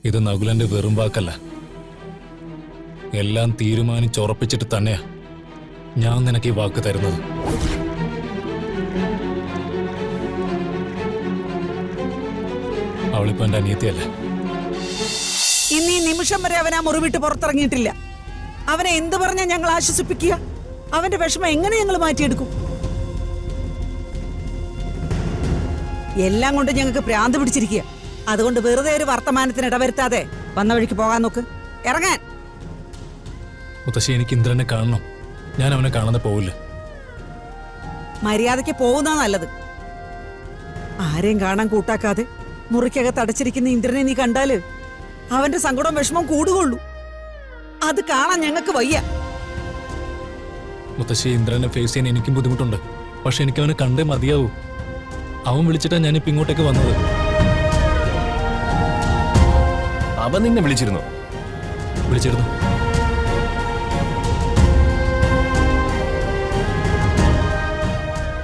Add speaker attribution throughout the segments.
Speaker 1: ഇത് നകുലന്റെ വെറും വാക്കല്ല. എല്ലാം തീരുമാനിച്ചുറപ്പിച്ചിട്ട് തന്നെയാ ഞാൻ നിനക്ക് ഈ വാക്ക് തരുന്നത്. അവളിപ്പോ എന്റെ അനിയത്തിയല്ലേ.
Speaker 2: ഇന്ന് ഈ നിമിഷം വരെ അവൻ ആ മുറിവിട്ട് പുറത്തിറങ്ങിയിട്ടില്ല. അവനെ എന്ത് പറഞ്ഞാ ഞങ്ങൾ ആശ്വസിപ്പിക്കുക? അവന്റെ വിഷമം എങ്ങനെ ഞങ്ങൾ മാറ്റിയെടുക്കും? എല്ലാം കൊണ്ട് ഞങ്ങൾക്ക് ഭ്രാന്ത് പിടിച്ചിരിക്കുക. അതുകൊണ്ട് വെറുതെ ഒരു വർത്തമാനത്തിന് ഇടവരുത്താതെ വന്ന വഴിക്ക് പോകാൻ നോക്ക്. ഇറങ്ങാൻ.
Speaker 1: മുത്തശ്ശി, എനിക്ക് ഇന്ദ്രനെ കാണണം. ഞാൻ അവനെ കാണാതെ പോവില്ല.
Speaker 2: മര്യാദയ്ക്ക് പോകുന്ന നല്ലത്. ആരെയും കാണാൻ കൂട്ടാക്കാതെ മുറിക്കകത്ത് അടച്ചിരിക്കുന്ന ഇന്ദ്രനെ നീ കണ്ടാല് അവന്റെ സങ്കടവും വിഷമവും കൂടുകയുള്ളൂ. അത് കാണാൻ ഞങ്ങൾക്ക് വയ്യ.
Speaker 1: മുത്തശ്ശി, ഇന്ദ്രനെ ഫേസ് ചെയ്യാൻ എനിക്കും ബുദ്ധിമുട്ടുണ്ട്. പക്ഷെ എനിക്ക് അവനെ കണ്ടേ മതിയാവൂ. അവൻ വിളിച്ചിട്ടാ ഞാനിപ്പോ ഇങ്ങോട്ടേക്ക് വന്നത്.
Speaker 3: അവൻ നിന്നെ വിളിച്ചിരുന്നു?
Speaker 1: വിളിച്ചിരുന്നു.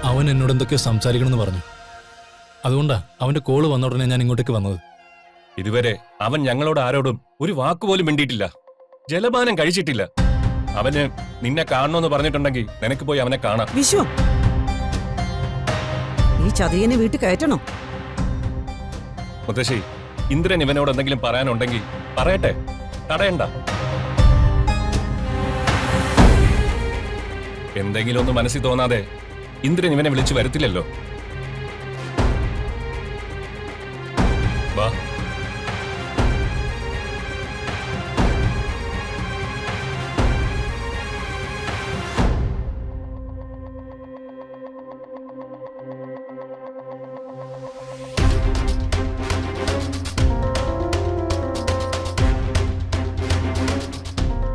Speaker 1: അവൻ എന്നോട് എന്തൊക്കെയോ സംസാരിക്കണമെന്ന് പറഞ്ഞു. അതുകൊണ്ടാ അവന്റെ കോള് വന്ന ഉടനെ ഞാൻ ഇങ്ങോട്ടേക്ക് വന്നത്.
Speaker 3: ഇതുവരെ അവൻ ഞങ്ങളോട് ആരോടും ഒരു വാക്കുപോലും മിണ്ടിയിട്ടില്ല. ജലപാനം കഴിച്ചിട്ടില്ല. അവന് നിന്നെ കാണണമെന്ന് പറഞ്ഞിട്ടുണ്ടെങ്കിൽ നിനക്ക് പോയി അവനെ കാണാം.
Speaker 2: വിശ്വം, ഈ ചതിയനെ വീട്ടിൽ കയറ്റണോ?
Speaker 3: മുത്തശ്ശി, ഇന്ദ്രൻ ഇവനോട് എന്തെങ്കിലും പറയാനുണ്ടെങ്കിൽ പറയട്ടെ, തടയണ്ട. എന്തെങ്കിലും ഒന്ന് മനസ്സിൽ തോന്നാതെ ഇന്ദ്രൻ ഇവനെ വിളിച്ചു വരുത്തില്ലല്ലോ. വാ.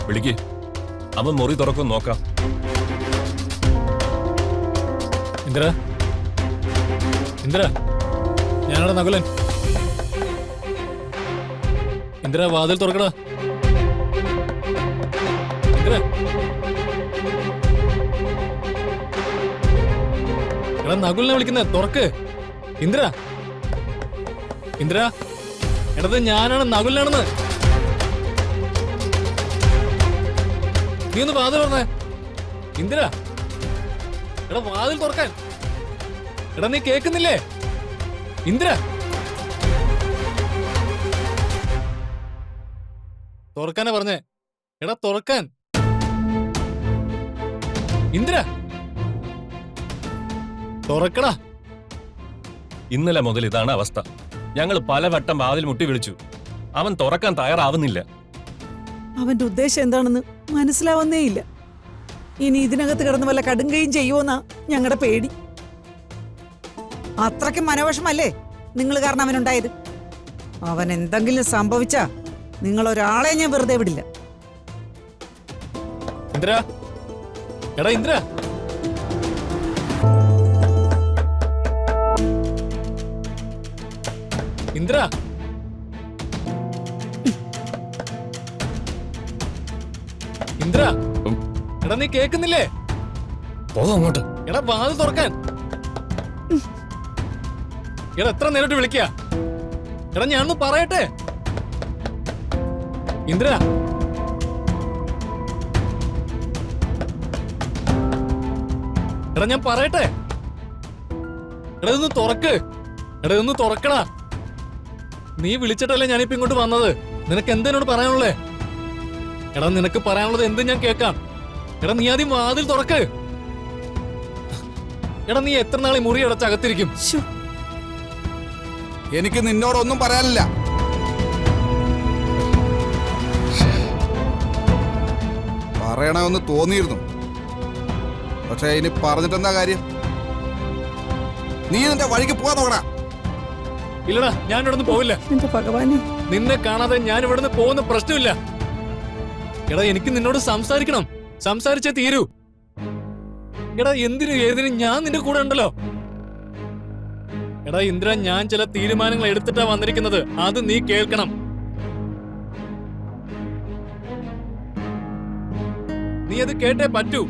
Speaker 3: വിളിക്ക്. അവൻ മുറി തുറക്കും നോക്കാം.
Speaker 1: ഇന്ദ്ര, ഇന്ദ്ര, ഞാനാണ് നകുലൻ. ഇന്ദ്ര, വാതിൽ തുറക്കടാ. ഇന്ദ്ര, എടാ നകുലിനെ വിളിക്കുന്നത്, തുറക്ക്. ഇന്ദ്ര, ഇന്ദ്ര, എടത് ഞാനാണ്, നകുലിനാണെന്ന്. നീ ഒന്ന് വാതിൽ തുറന്നേ. ഇന്ദ്ര, എടാ വാതിൽ തുറക്കാൻ. എടാ നീ കേൾക്കുന്നില്ലേ? ഇന്ദ്ര, തുറക്കാനാ പറഞ്ഞേ. എടാ തുറക്കാൻ. ഇന്ദ്ര, തുറക്കടാ.
Speaker 3: ഇന്നലെ മുതൽ ഇതാണ് അവസ്ഥ. ഞങ്ങൾ പലവട്ടം വാതിൽ മുട്ടി വിളിച്ചു. അവൻ തുറക്കാൻ തയ്യാറാവുന്നില്ല.
Speaker 2: അവന്റെ ഉദ്ദേശം എന്താണെന്ന് മനസ്സിലാവുന്നേയില്ല. ഇനി ഇതിനകത്ത് കിടന്ന് വല്ല കടുങ്കയും ചെയ്യുമോന്നാ ഞങ്ങളുടെ പേടി. അത്രയ്ക്കും മനോവിഷമല്ലേ നിങ്ങൾ കാരണം അവനുണ്ടായത്? അവൻ എന്തെങ്കിലും സംഭവിച്ചാ നിങ്ങൾ ഒരാളെ ഞാൻ വെറുതെ വിടില്ല.
Speaker 1: ഇന്ദ്ര, എടാ ഇന്ദ്ര, ഇന്ദ്ര, ഇന്ദ്ര, എടാ നീ കേൾക്കുന്നില്ലേ?
Speaker 3: അങ്ങോട്ട്.
Speaker 1: എടാ വാതിൽ തുറക്കാൻ. എടാ എത്ര നേരിട്ട് വിളിക്ക? എടാ ഞാനൊന്ന് പറയട്ടെ. ഇന്ദ്ര, എടാ ഞാൻ പറയട്ടെ. എടാ ഇതൊന്ന് തുറക്ക്. എടാ ഇതൊന്ന് തുറക്കടാ. നീ വിളിച്ചിട്ടല്ലേ ഞാനിപ്പോ ഇങ്ങോട്ട് വന്നത്. നിനക്ക് എന്തിനോട് പറയാനുള്ളേ? എടാ നിനക്ക് പറയാനുള്ളത് എന്ത് ഞാൻ കേൾക്കാം. എടാ നീ ആദ്യം വാതിൽ തുറക്ക്. എടാ നീ എത്ര നാളെ മുറി അടച്ചകത്തിരിക്കും?
Speaker 4: എനിക്ക് നിന്നോടൊന്നും പറയാനില്ല. പറയണമെന്ന് തോന്നിയിരുന്നു. പക്ഷെ ഇനി പറഞ്ഞിട്ടെന്താ കാര്യം? നീ നിന്റെ വഴിക്ക് പോകാൻ നോക്കടാ.
Speaker 1: ഇല്ലടാ, ഞാൻ ഇവിടുന്ന് പോവില്ല.
Speaker 2: എന്റെ ഭഗവാനെ,
Speaker 1: നിന്നെ കാണാതെ ഞാൻ ഇവിടുന്ന് പോകുന്ന പ്രശ്നമില്ല. എടാ എനിക്ക് നിന്നോട് സംസാരിക്കണം. സംസാരിച്ചേ തീരൂ. എടാ എന്തിനും ഏതിനും ഞാൻ നിന്റെ കൂടെ ഉണ്ടല്ലോ. എടാ ഇന്ദ്ര, ഞാൻ ചില തീരുമാനങ്ങൾ എടുത്തിട്ടാ വന്നിരിക്കുന്നത്. അത് നീ കേൾക്കണം. നീ അത് കേട്ടേ പറ്റൂ.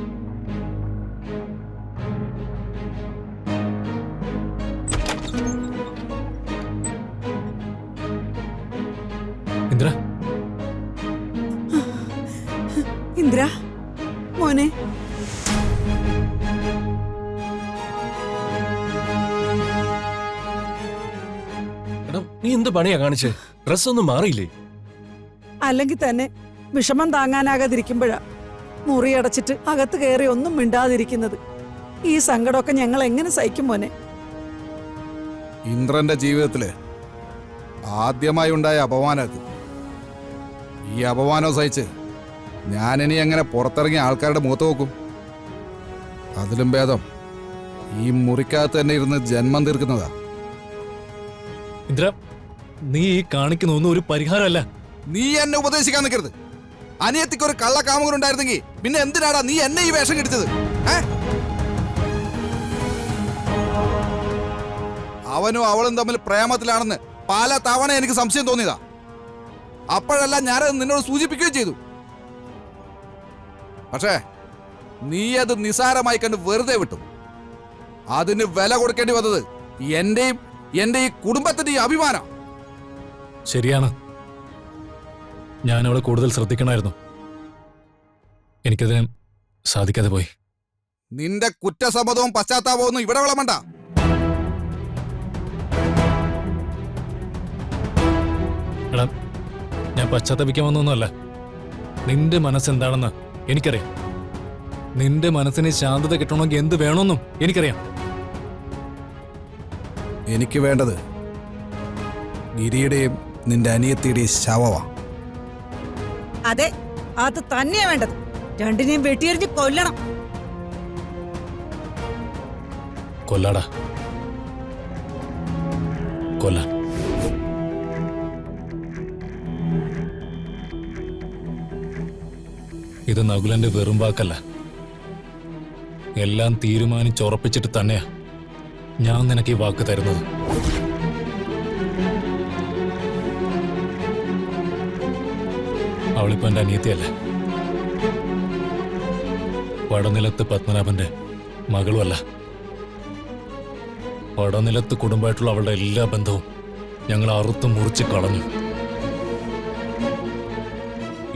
Speaker 1: ഇന്ദ്ര
Speaker 2: ഇന്ദ്ര മോനെ
Speaker 3: എടാ നീ എന്ത് പണിയാ കാണിച്ചേ? ഡ്രസ്സൊന്നും മാറിയില്ലേ?
Speaker 2: അല്ലെങ്കിൽ തന്നെ വിഷമം താങ്ങാനാകാതിരിക്കുമ്പോഴാ മുറി അടച്ചിട്ട് അകത്ത് കയറി ഒന്നും മിണ്ടാതിരിക്കുന്നത്. ഈ സങ്കടമൊക്കെ ഞങ്ങൾ എങ്ങനെ സഹിക്കും മോനെ?
Speaker 4: ഇന്ദ്രന്റെ ജീവിതത്തില് ആദ്യമായി ഉണ്ടായ അപമാനത്. ഈ അപമാനം സഹിച്ച് ഞാനിനി എങ്ങനെ പുറത്തിറങ്ങിയ ആൾക്കാരുടെ മുഖത്ത് നോക്കും? അതിലും ഭേദം ഈ മുറിക്കകത്ത് തന്നെ ഇരുന്ന് ജന്മം തീർക്കുന്നതാ.
Speaker 1: ഇന്ദ്ര നീ ഈ കാണിക്കുന്ന ഒന്നും ഒരു പരിഹാരമല്ല.
Speaker 4: നീ എന്നെ ഉപദേശിക്കാൻ നിൽക്കരുത്. അനിയത്തിക്ക് ഒരു കള്ള കാമുകനുണ്ടായിരുന്നെങ്കിൽ പിന്നെ എന്തിനാടാ നീ എന്നെ ഈ വേഷം കെടുത്തത്? അവനും അവളും തമ്മിൽ പ്രേമത്തിലാണെന്ന് പല തവണ എനിക്ക് സംശയം തോന്നിയതാ. അപ്പോഴെല്ലാം ഞാനത് നിന്നോട് സൂചിപ്പിക്കുകയും ചെയ്തു. പക്ഷേ നീ അത് നിസാരമായി കണ്ട് വെറുതെ വിട്ടു. അതിന് വില കൊടുക്കേണ്ടി വന്നത് എന്റെയും എന്റെ ഈ കുടുംബത്തിന്റെയും അഭിമാനം.
Speaker 1: ശരിയാണ്, ഞാൻ അവളെ കൂടുതൽ ശ്രദ്ധിക്കണമായിരുന്നു. എനിക്കതിന് സാധിക്കാതെ പോയി.
Speaker 4: നിന്റെ കുറ്റസമ്മതവും പശ്ചാത്താപവും ഒന്നും ഇവിടെ വിളമണ്ട.
Speaker 1: എടാ ഞാൻ പശ്ചാത്തപിക്കാൻ വന്നൊന്നുമല്ല. നിന്റെ മനസ്സെന്താണെന്ന് എനിക്കറിയാം. നിന്റെ മനസ്സിന് ശാന്തത കിട്ടണമെങ്കിൽ എന്ത് വേണമെന്നും എനിക്കറിയാം.
Speaker 4: എനിക്ക് വേണ്ടത് ഗിരിയുടെയും നിന്റെ അനിയത്തിയുടെയും ശവമാ.
Speaker 2: അതെ, അത് തന്നെയാ വേണ്ടത്. രണ്ടിനെയും വെട്ടിയെറിഞ്ഞ് കൊല്ലണം.
Speaker 1: കൊല്ലാടാ, കൊല്ലാൻ. ഇത് നകുലന്റെ വെറും വാക്കല്ല. എല്ലാം തീരുമാനിച്ചുറപ്പിച്ചിട്ട് തന്നെയാ ഞാൻ നിനക്ക് ഈ വാക്ക് തരുന്നത്. അവളിപ്പോ എന്റെ അനിയത്തിയല്ലേ, പടനിലത്ത് പത്മനാഭന്റെ മകളുമല്ല. പടനിലത്ത് കുടുംബമായിട്ടുള്ള അവളുടെ എല്ലാ ബന്ധവും ഞങ്ങൾ അറുത്ത് മുറിച്ച് കളഞ്ഞു.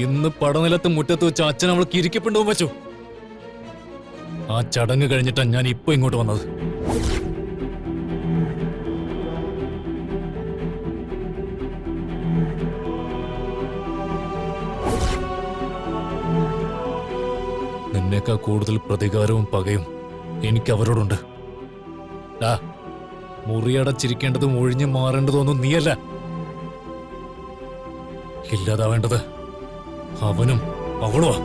Speaker 1: ഇന്ന് പടനിലത്ത് മുറ്റത്ത് വെച്ച് അച്ഛൻ അവൾക്ക് ഇരിക്കപ്പെട്ടും വെച്ചു. ആ ചടങ്ങ് കഴിഞ്ഞിട്ടാണ് ഞാൻ ഇപ്പൊ ഇങ്ങോട്ട് വന്നത്. നിന്നേക്കാൾ കൂടുതൽ പ്രതികാരവും പകയും എനിക്ക് അവരോടുണ്ട്. മുറിയടച്ചിരിക്കേണ്ടതും ഒഴിഞ്ഞു മാറേണ്ടതൊന്നും നീയല്ല. ഇല്ലാതാവേണ്ടത് അവനും അവളുമാ.